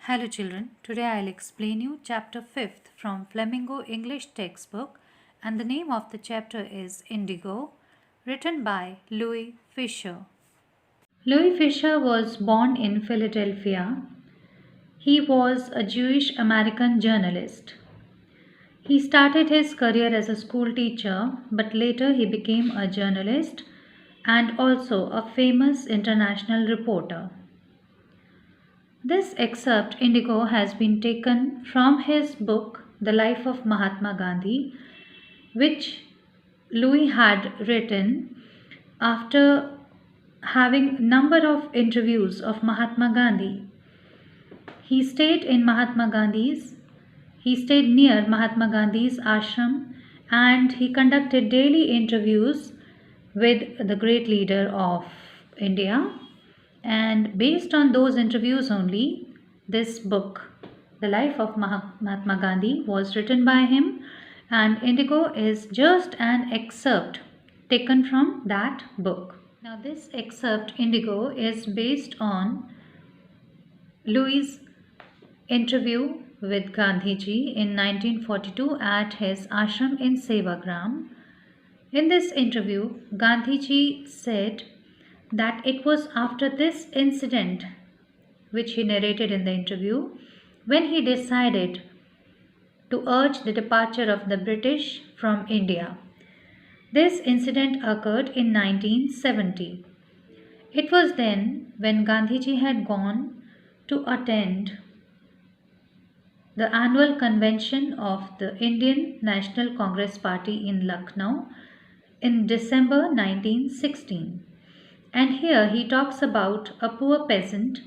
Hello children, today I'll explain you chapter 5th from Flamingo English textbook and the name of the chapter is Indigo, written by Louis Fisher. Louis Fisher was born in Philadelphia. He was a Jewish American journalist. He started his career as a school teacher, but later he became a journalist and also a famous international reporter. This excerpt, Indigo, has been taken from his book, The Life of Mahatma Gandhi, which Louis had written after having number of interviews of Mahatma Gandhi. He stayed near Mahatma Gandhi's ashram and he conducted daily interviews with the great leader of India. And based on those interviews only, this book, The Life of Mahatma Gandhi, was written by him, and Indigo is just an excerpt taken from that book. Now, this excerpt, Indigo, is based on Louis' interview with Gandhiji in 1942 at his ashram in Sevagram. In this interview, Gandhiji said that it was after this incident, which he narrated in the interview, when he decided to urge the departure of the British from India. This incident occurred in 1970. It was then when Gandhiji had gone to attend the annual convention of the Indian National Congress Party in Lucknow in December 1916. And here he talks about a poor peasant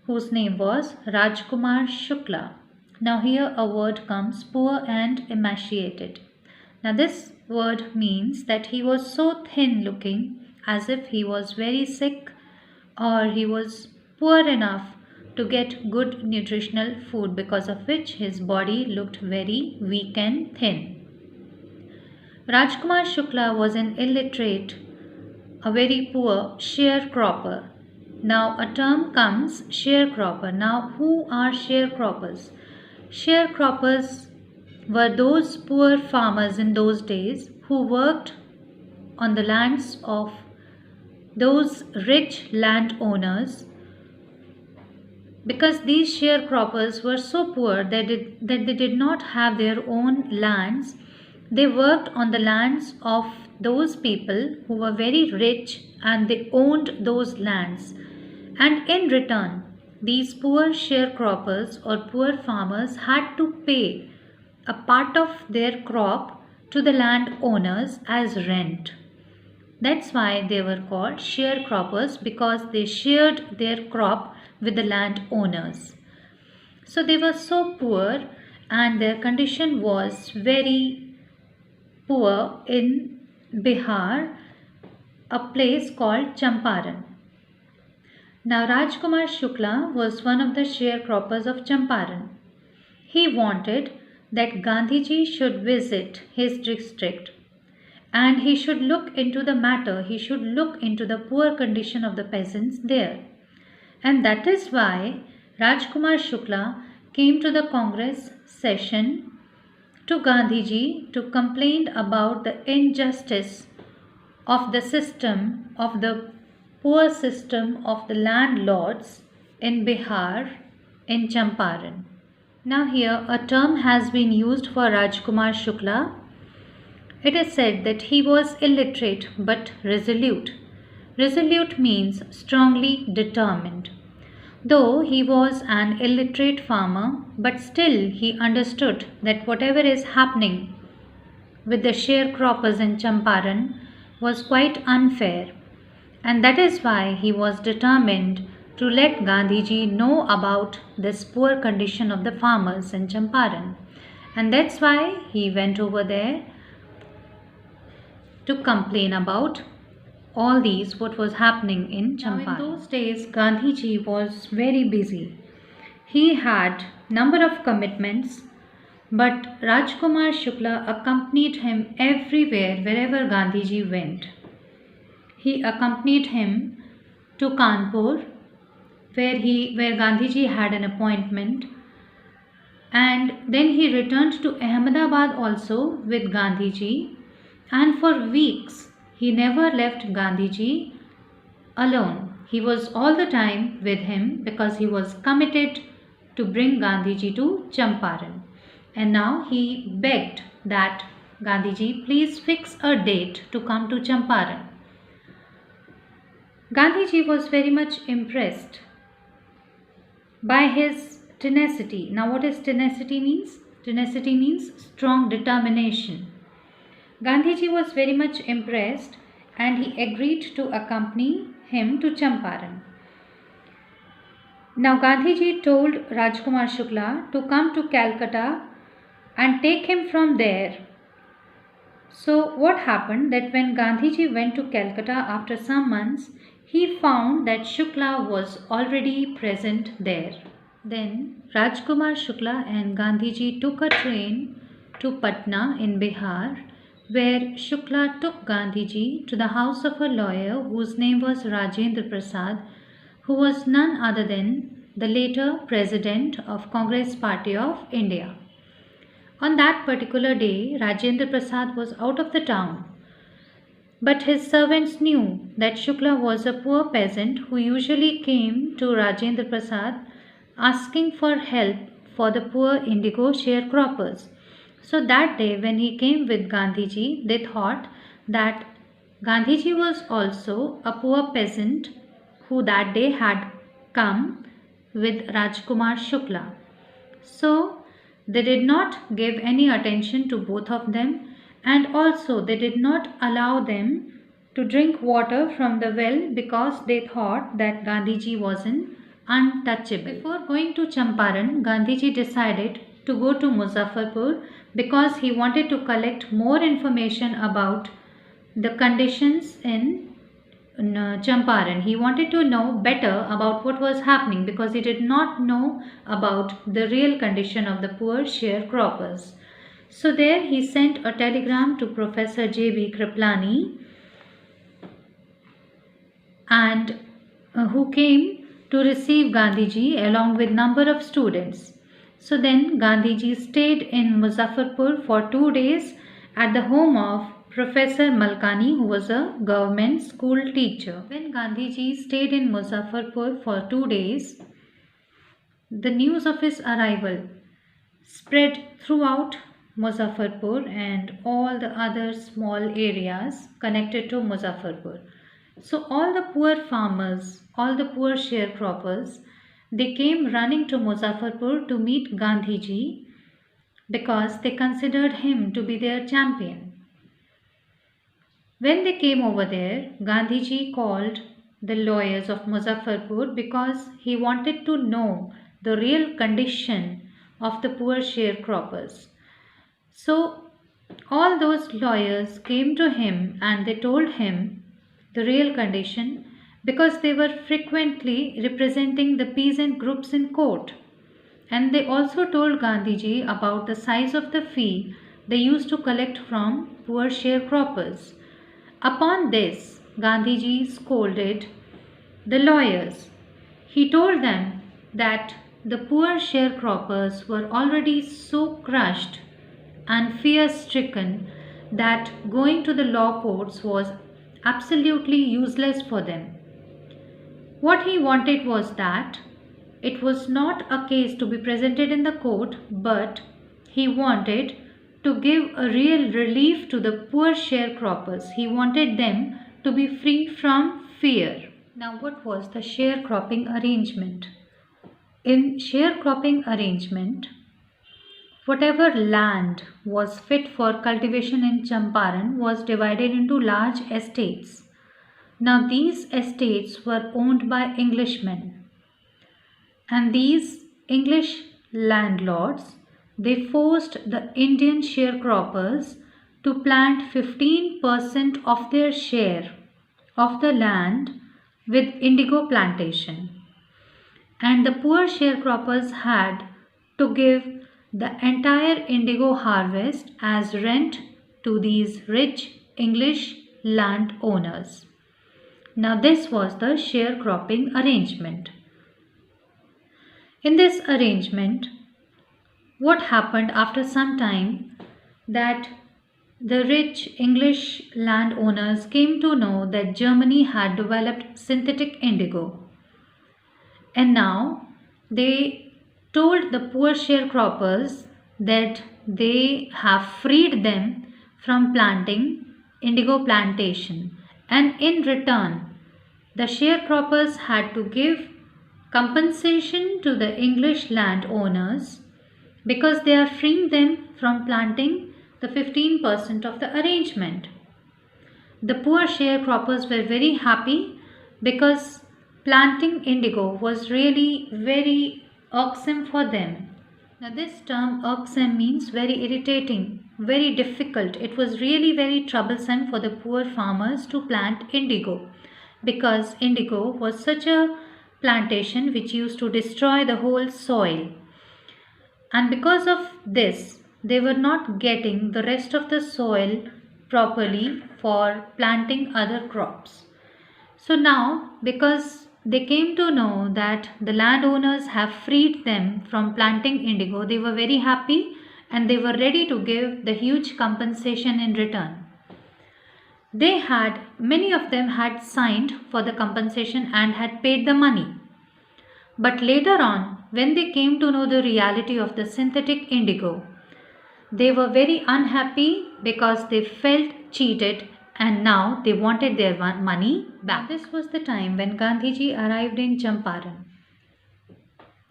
whose name was Rajkumar Shukla. Now here a word comes, poor and emaciated. Now this word means that he was so thin looking as if he was very sick or he was poor enough to get good nutritional food, because of which his body looked very weak and thin. Rajkumar Shukla was an illiterate, a very poor sharecropper. Now a term comes, sharecropper. Now who are sharecroppers? Sharecroppers were those poor farmers in those days who worked on the lands of those rich landowners, because these sharecroppers were so poor that they did not have their own lands. They worked on the lands of those people who were very rich and they owned those lands. And in return, these poor sharecroppers or poor farmers had to pay a part of their crop to the landowners as rent. That's why they were called sharecroppers, because they shared their crop with the landowners. So they were so poor and their condition was very poor in Bihar, a place called Champaran. Now Rajkumar Shukla was one of the sharecroppers of Champaran. He wanted that Gandhiji should visit his district and he should look into the matter, he should look into the poor condition of the peasants there. And that is why Rajkumar Shukla came to the Congress session to Gandhiji to complain about the injustice of the system, of the poor system of the landlords in Bihar, in Champaran. Now here a term has been used for Rajkumar Shukla. It is said that he was illiterate but resolute. Resolute means strongly determined. Though he was an illiterate farmer, but still he understood that whatever is happening with the sharecroppers in Champaran was quite unfair, and that is why he was determined to let Gandhiji know about this poor condition of the farmers in Champaran. And that's why he went over there to complain about all these, what was happening in Champaran. Now in those days, Gandhiji was very busy. He had number of commitments, but Rajkumar Shukla accompanied him everywhere wherever Gandhiji went. He accompanied him to Kanpur, where Gandhiji had an appointment, and then he returned to Ahmedabad also with Gandhiji, and for weeks he never left Gandhiji alone. He was all the time with him because he was committed to bring Gandhiji to Champaran. And now he begged that Gandhiji please fix a date to come to Champaran. Gandhiji was very much impressed by his tenacity. Now, what is tenacity means? Tenacity means strong determination. Gandhiji was very much impressed and he agreed to accompany him to Champaran. Now, Gandhiji told Rajkumar Shukla to come to Calcutta and take him from there. So, what happened that when Gandhiji went to Calcutta after some months, he found that Shukla was already present there. Then Rajkumar Shukla and Gandhiji took a train to Patna in Bihar, where Shukla took Gandhiji to the house of a lawyer whose name was Rajendra Prasad, who was none other than the later President of Congress Party of India. On that particular day, Rajendra Prasad was out of the town, but his servants knew that Shukla was a poor peasant who usually came to Rajendra Prasad asking for help for the poor indigo sharecroppers. So that day when he came with Gandhiji, they thought that Gandhiji was also a poor peasant who that day had come with Rajkumar Shukla. So they did not give any attention to both of them, and also they did not allow them to drink water from the well because they thought that Gandhiji was an untouchable. Before going to Champaran, Gandhiji decided to go to Muzaffarpur because he wanted to collect more information about the conditions in Champaran. He wanted to know better about what was happening because he did not know about the real condition of the poor sharecroppers. So there he sent a telegram to Professor J.B. Kriplani, and who came to receive Gandhiji along with number of students. So then Gandhiji stayed in Muzaffarpur for 2 days at the home of Professor Malkani, who was a government school teacher. When Gandhiji stayed in Muzaffarpur for 2 days, the news of his arrival spread throughout Muzaffarpur and all the other small areas connected to Muzaffarpur. So all the poor farmers, all the poor sharecroppers, they came running to Muzaffarpur to meet Gandhiji because they considered him to be their champion. When they came over there, Gandhiji called the lawyers of Muzaffarpur because he wanted to know the real condition of the poor sharecroppers. So all those lawyers came to him and they told him the real condition because they were frequently representing the peasant groups in court. And they also told Gandhiji about the size of the fee they used to collect from poor sharecroppers. Upon this, Gandhiji scolded the lawyers. He told them that the poor sharecroppers were already so crushed and fear-stricken that going to the law courts was absolutely useless for them. What he wanted was that it was not a case to be presented in the court, but he wanted to give a real relief to the poor sharecroppers. He wanted them to be free from fear. Now, what was the sharecropping arrangement? In sharecropping arrangement, whatever land was fit for cultivation in Champaran was divided into large estates. Now these estates were owned by Englishmen, and these English landlords, they forced the Indian sharecroppers to plant 15% of their share of the land with indigo plantation, and the poor sharecroppers had to give the entire indigo harvest as rent to these rich English landowners. Now this was the sharecropping arrangement. In this arrangement, what happened after some time that the rich English landowners came to know that Germany had developed synthetic indigo, and now they told the poor sharecroppers that they have freed them from planting indigo plantation, and in return the sharecroppers had to give compensation to the English landowners because they are freeing them from planting the 15% of the arrangement. The poor sharecroppers were very happy because planting indigo was really very irksome for them. Now, this term irksome means very irritating, very difficult. It was really very troublesome for the poor farmers to plant indigo because indigo was such a plantation which used to destroy the whole soil. And because of this, they were not getting the rest of the soil properly for planting other crops. So now, because they came to know that the landowners have freed them from planting indigo, they were very happy and they were ready to give the huge compensation in return. Many of them had signed for the compensation and had paid the money. But later on, when they came to know the reality of the synthetic indigo, they were very unhappy because they felt cheated and now they wanted their money back. This was the time when Gandhiji arrived in Champaran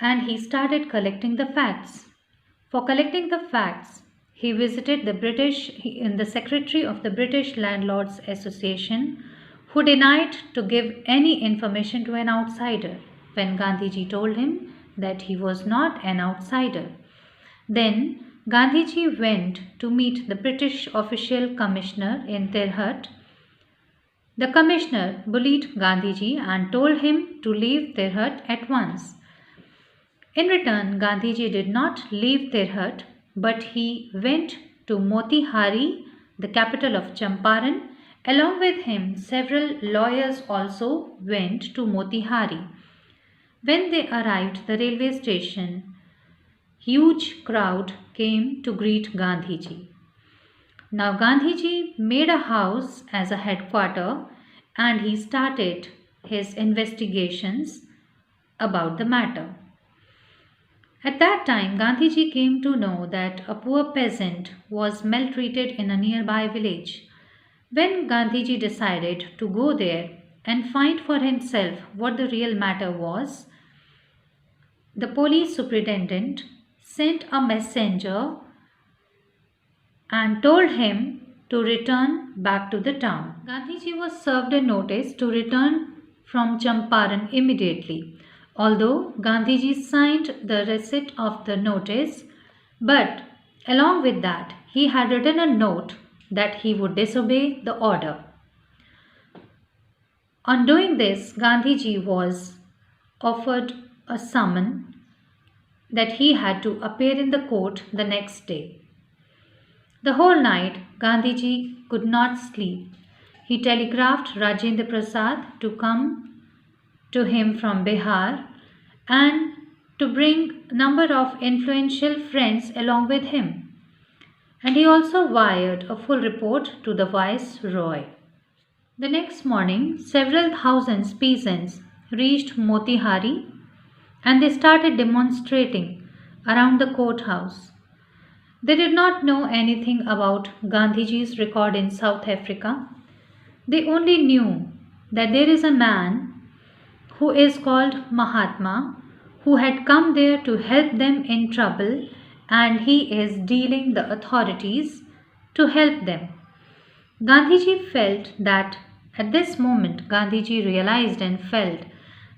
and he started collecting the facts. For collecting the facts, he visited the secretary of the British Landlords Association, who denied to give any information to an outsider when Gandhiji told him that he was not an outsider. Then Gandhiji went to meet the British official commissioner in Tirhut. The commissioner bullied Gandhiji and told him to leave Tirhut at once. In return, Gandhiji did not leave Tirhut, but he went to Motihari, the capital of Champaran. Along with him, several lawyers also went to Motihari. When they arrived at the railway station, huge crowd came to greet Gandhiji. Now Gandhiji made a house as a headquarter and he started his investigations about the matter. At that time, Gandhiji came to know that a poor peasant was maltreated in a nearby village. When Gandhiji decided to go there and find for himself what the real matter was, the police superintendent sent a messenger and told him to return back to the town. Gandhiji was served a notice to return from Champaran immediately. Although Gandhiji signed the receipt of the notice, but along with that, he had written a note that he would disobey the order. On doing this, Gandhiji was offered a summon that he had to appear in the court the next day. The whole night, Gandhiji could not sleep. He telegraphed Rajendra Prasad to come to him from Bihar and to bring a number of influential friends along with him. And he also wired a full report to the Viceroy. The next morning, several thousand peasants reached Motihari and they started demonstrating around the courthouse. They did not know anything about Gandhiji's record in South Africa. They only knew that there is a man who is called Mahatma, who had come there to help them in trouble, and he is dealing the authorities to help them. Gandhiji felt that at this moment, Gandhiji realized and felt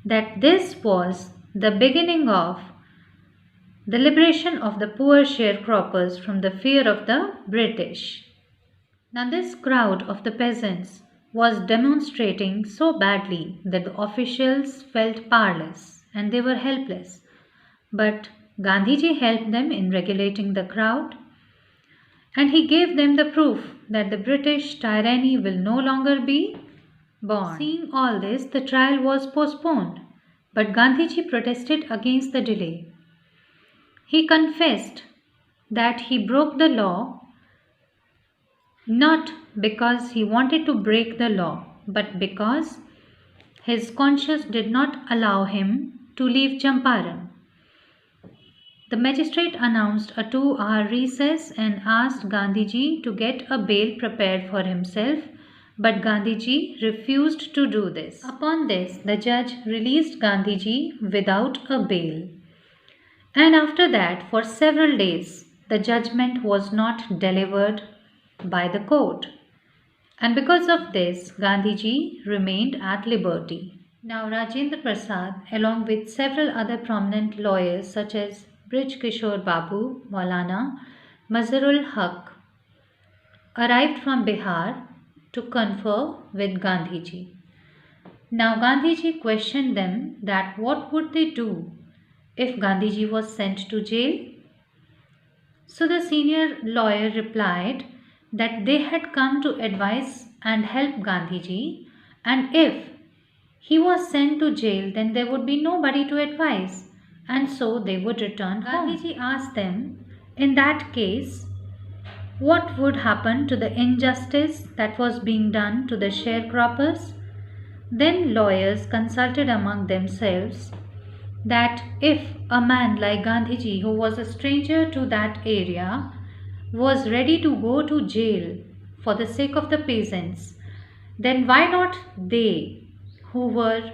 that this was the beginning of the liberation of the poor sharecroppers from the fear of the British. Now, this crowd of the peasants was demonstrating so badly that the officials felt powerless and they were helpless. But Gandhiji helped them in regulating the crowd and he gave them the proof that the British tyranny will no longer be borne. Seeing all this, the trial was postponed But Gandhiji protested against the delay. He confessed that he broke the law not because he wanted to break the law, but because his conscience did not allow him to leave Champaran. The magistrate announced a 2-hour recess and asked Gandhiji to get a bail prepared for himself, but Gandhiji refused to do this. Upon this, the judge released Gandhiji without a bail. And after that, for several days, the judgment was not delivered by the court. And because of this, Gandhiji remained at liberty. Now, Rajendra Prasad, along with several other prominent lawyers such as Brij Kishore Babu, Maulana Mazharul Haq, arrived from Bihar to confer with Gandhiji. Now, Gandhiji questioned them that what would they do if Gandhiji was sent to jail? So the senior lawyer replied that they had come to advise and help Gandhiji, and if he was sent to jail, then there would be nobody to advise, and so they would return home. Gandhiji asked them, in that case, what would happen to the injustice that was being done to the sharecroppers? Then lawyers consulted among themselves that if a man like Gandhiji, who was a stranger to that area, was ready to go to jail for the sake of the peasants, then why not they, who were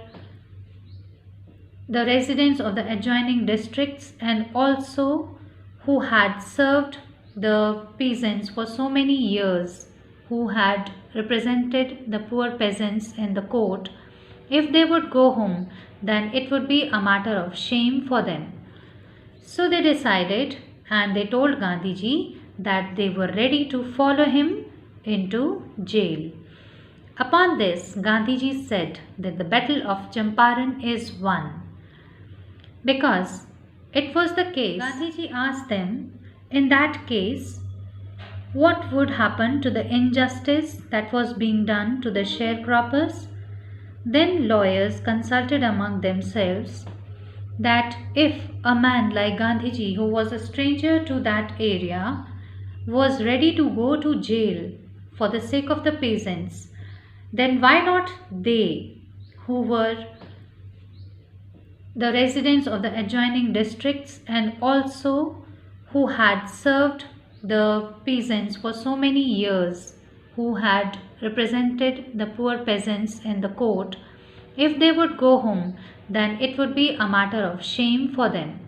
the residents of the adjoining districts and also who had served the peasants for so many years, who had represented the poor peasants in the court, if they would go home, then it would be a matter of shame for them. So they decided and they told Gandhiji that they were ready to follow him into jail. Upon this, Gandhiji said that the battle of Champaran is won. Because it was the case, Gandhiji asked them, in that case, what would happen to the injustice that was being done to the sharecroppers? Then lawyers consulted among themselves that if a man like Gandhiji, who was a stranger to that area, was ready to go to jail for the sake of the peasants, then why not they, who were the residents of the adjoining districts and also who had served the peasants for so many years, who had represented the poor peasants in the court, if they would go home, then it would be a matter of shame for them.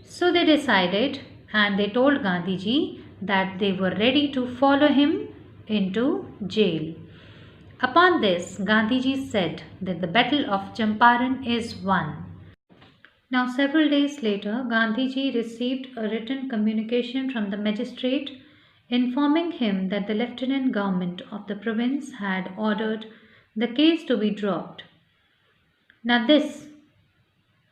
So they decided and they told Gandhiji that they were ready to follow him into jail. Upon this, Gandhiji said that the battle of Champaran is won. Now, several days later, Gandhiji received a written communication from the magistrate informing him that the lieutenant government of the province had ordered the case to be dropped. Now, this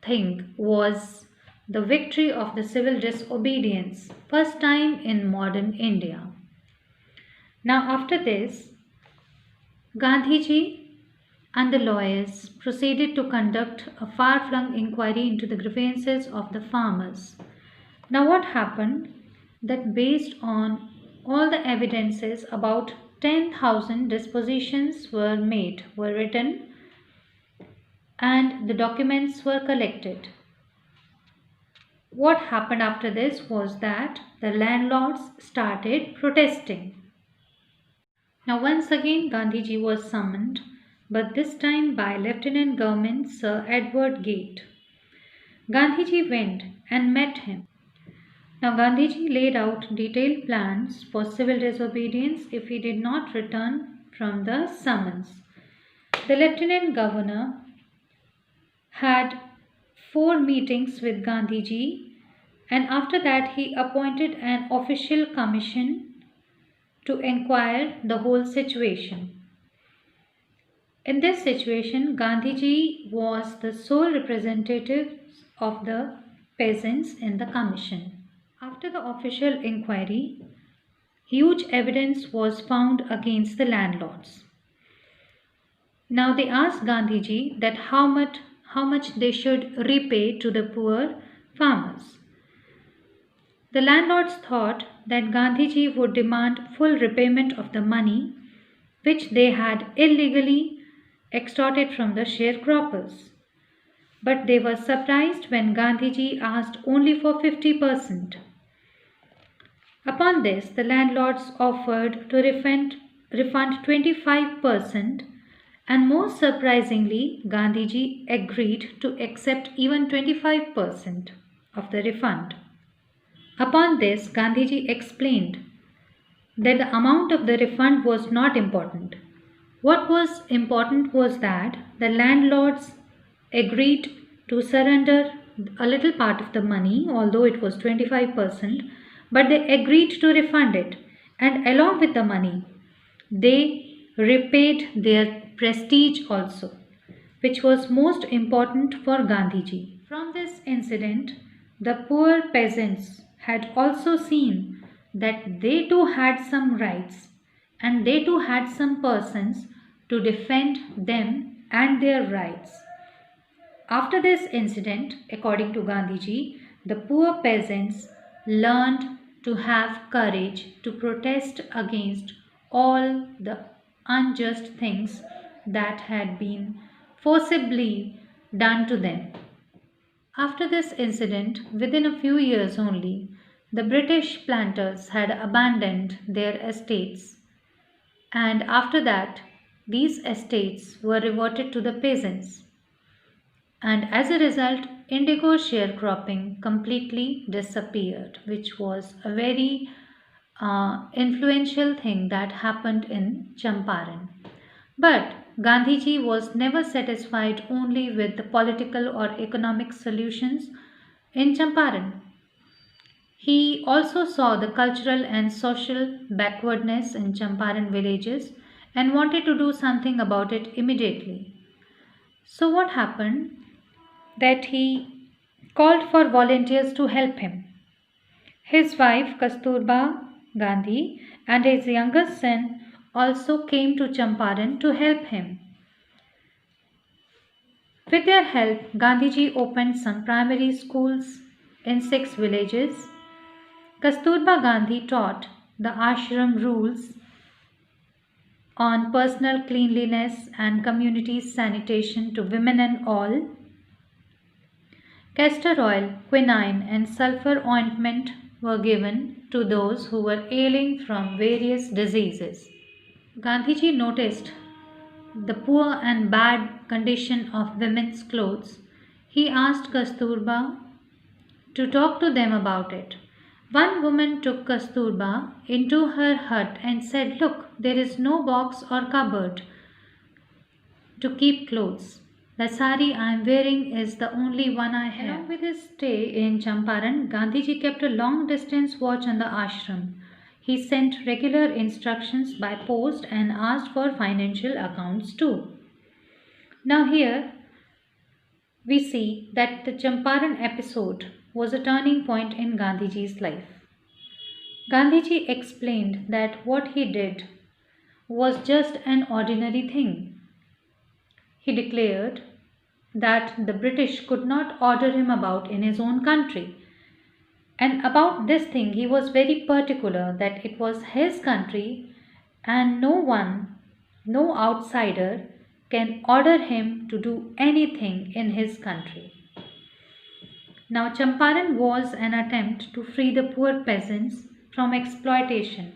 thing was the victory of the civil disobedience, first time in modern India. Now, after this, Gandhiji and the lawyers proceeded to conduct a far-flung inquiry into the grievances of the farmers. Now what happened? That based on all the evidences, about 10,000 dispositions were written, and the documents were collected. What happened after this was that the landlords started protesting. Now once again Gandhiji was summoned, but this time by Lieutenant Governor Sir Edward Gate. Gandhiji went and met him. Now Gandhiji laid out detailed plans for civil disobedience if he did not return from the summons. The Lieutenant Governor had 4 meetings with Gandhiji, and after that he appointed an official commission to inquire the whole situation. In this situation, Gandhiji was the sole representative of the peasants in the commission. After the official inquiry, huge evidence was found against the landlords. Now they asked Gandhiji that how much they should repay to the poor farmers. The landlords thought that Gandhiji would demand full repayment of the money which they had illegally extorted from the sharecroppers. But they were surprised when Gandhiji asked only for 50%. Upon this, the landlords offered to refund 25%, and most surprisingly, Gandhiji agreed to accept even 25% of the refund. Upon this, Gandhiji explained that the amount of the refund was not important. What was important was that the landlords agreed to surrender a little part of the money, although it was 25%, but they agreed to refund it, and along with the money, they repaid their prestige also, which was most important for Gandhiji. From this incident, the poor peasants had also seen that they too had some rights and they too had some persons to defend them and their rights. After this incident, according to Gandhiji, the poor peasants learned to have courage to protest against all the unjust things that had been forcibly done to them. After this incident, within a few years only, the British planters had abandoned their estates, and after that, these estates were reverted to the peasants. And as a result, indigo sharecropping completely disappeared, which was a very influential thing that happened in Champaran. But Gandhiji was never satisfied only with the political or economic solutions in Champaran. He also saw the cultural and social backwardness in Champaran villages and wanted to do something about it immediately. So, what happened? That he called for volunteers to help him. His wife Kasturba Gandhi and his younger son also came to Champaran to help him. With their help, Gandhiji opened some primary schools in 6 villages. Kasturba Gandhi taught the ashram rules on personal cleanliness and community sanitation to women and all. Castor oil, quinine, and sulfur ointment were given to those who were ailing from various diseases. Gandhiji noticed the poor and bad condition of women's clothes. He asked Kasturba to talk to them about it. One woman took Kasturba into her hut and said, "Look, there is no box or cupboard to keep clothes. The sari I am wearing is the only one I have." Along with his stay in Champaran, Gandhiji kept a long distance watch on the ashram. He sent regular instructions by post and asked for financial accounts too. Now, here we see that the Champaran episode was a turning point in Gandhiji's life. Gandhiji explained that what he did was just an ordinary thing. He declared that the British could not order him about in his own country. And about this thing, he was very particular that it was his country and no one, no outsider, can order him to do anything in his country. Now, Champaran was an attempt to free the poor peasants from exploitation.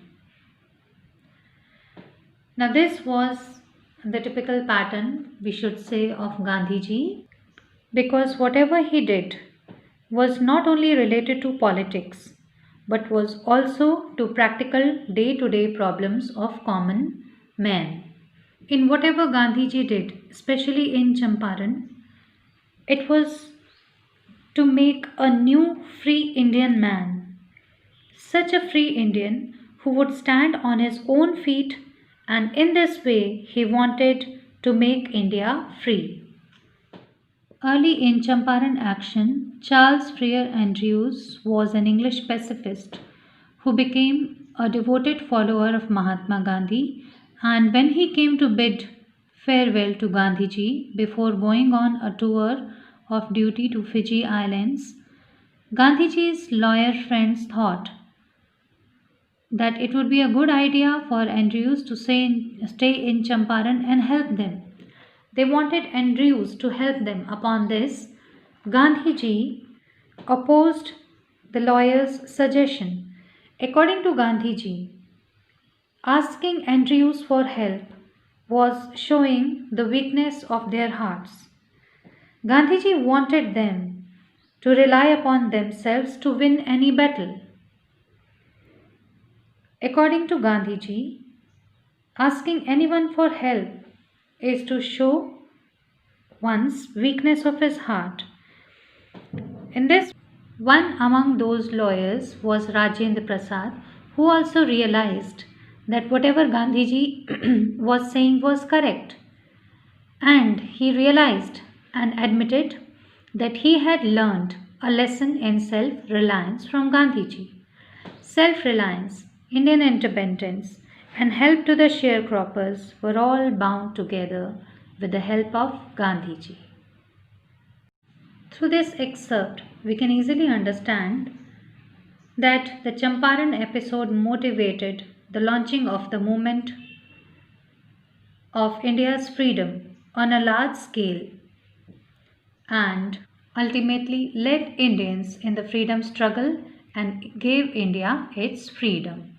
Now, this was the typical pattern, we should say, of Gandhiji, because whatever he did was not only related to politics but was also to practical day-to-day problems of common men. In whatever Gandhiji did, especially in Champaran, it was to make a new free Indian man, such a free Indian who would stand on his own feet, and in this way he wanted to make India free. Early in Champaran action, Charles Freer Andrews was an English pacifist who became a devoted follower of Mahatma Gandhi, and when he came to bid farewell to Gandhiji before going on a tour of duty to Fiji Islands, Gandhiji's lawyer friends thought that it would be a good idea for Andrews to stay in Champaran and help them. They wanted Andrews to help them. Upon this, Gandhiji opposed the lawyer's suggestion. According to Gandhiji, asking Andrews for help was showing the weakness of their hearts. Gandhiji wanted them to rely upon themselves to win any battle. According to Gandhiji, asking anyone for help is to show one's weakness of his heart. In this, one among those lawyers was Rajendra Prasad, who also realized that whatever Gandhiji was saying was correct. And he realized and admitted that he had learned a lesson in self-reliance from Gandhiji. Self-reliance, Indian independence, and help to the sharecroppers were all bound together with the help of Gandhiji. Through this excerpt, we can easily understand that the Champaran episode motivated the launching of the movement of India's freedom on a large scale and ultimately led Indians in the freedom struggle and gave India its freedom.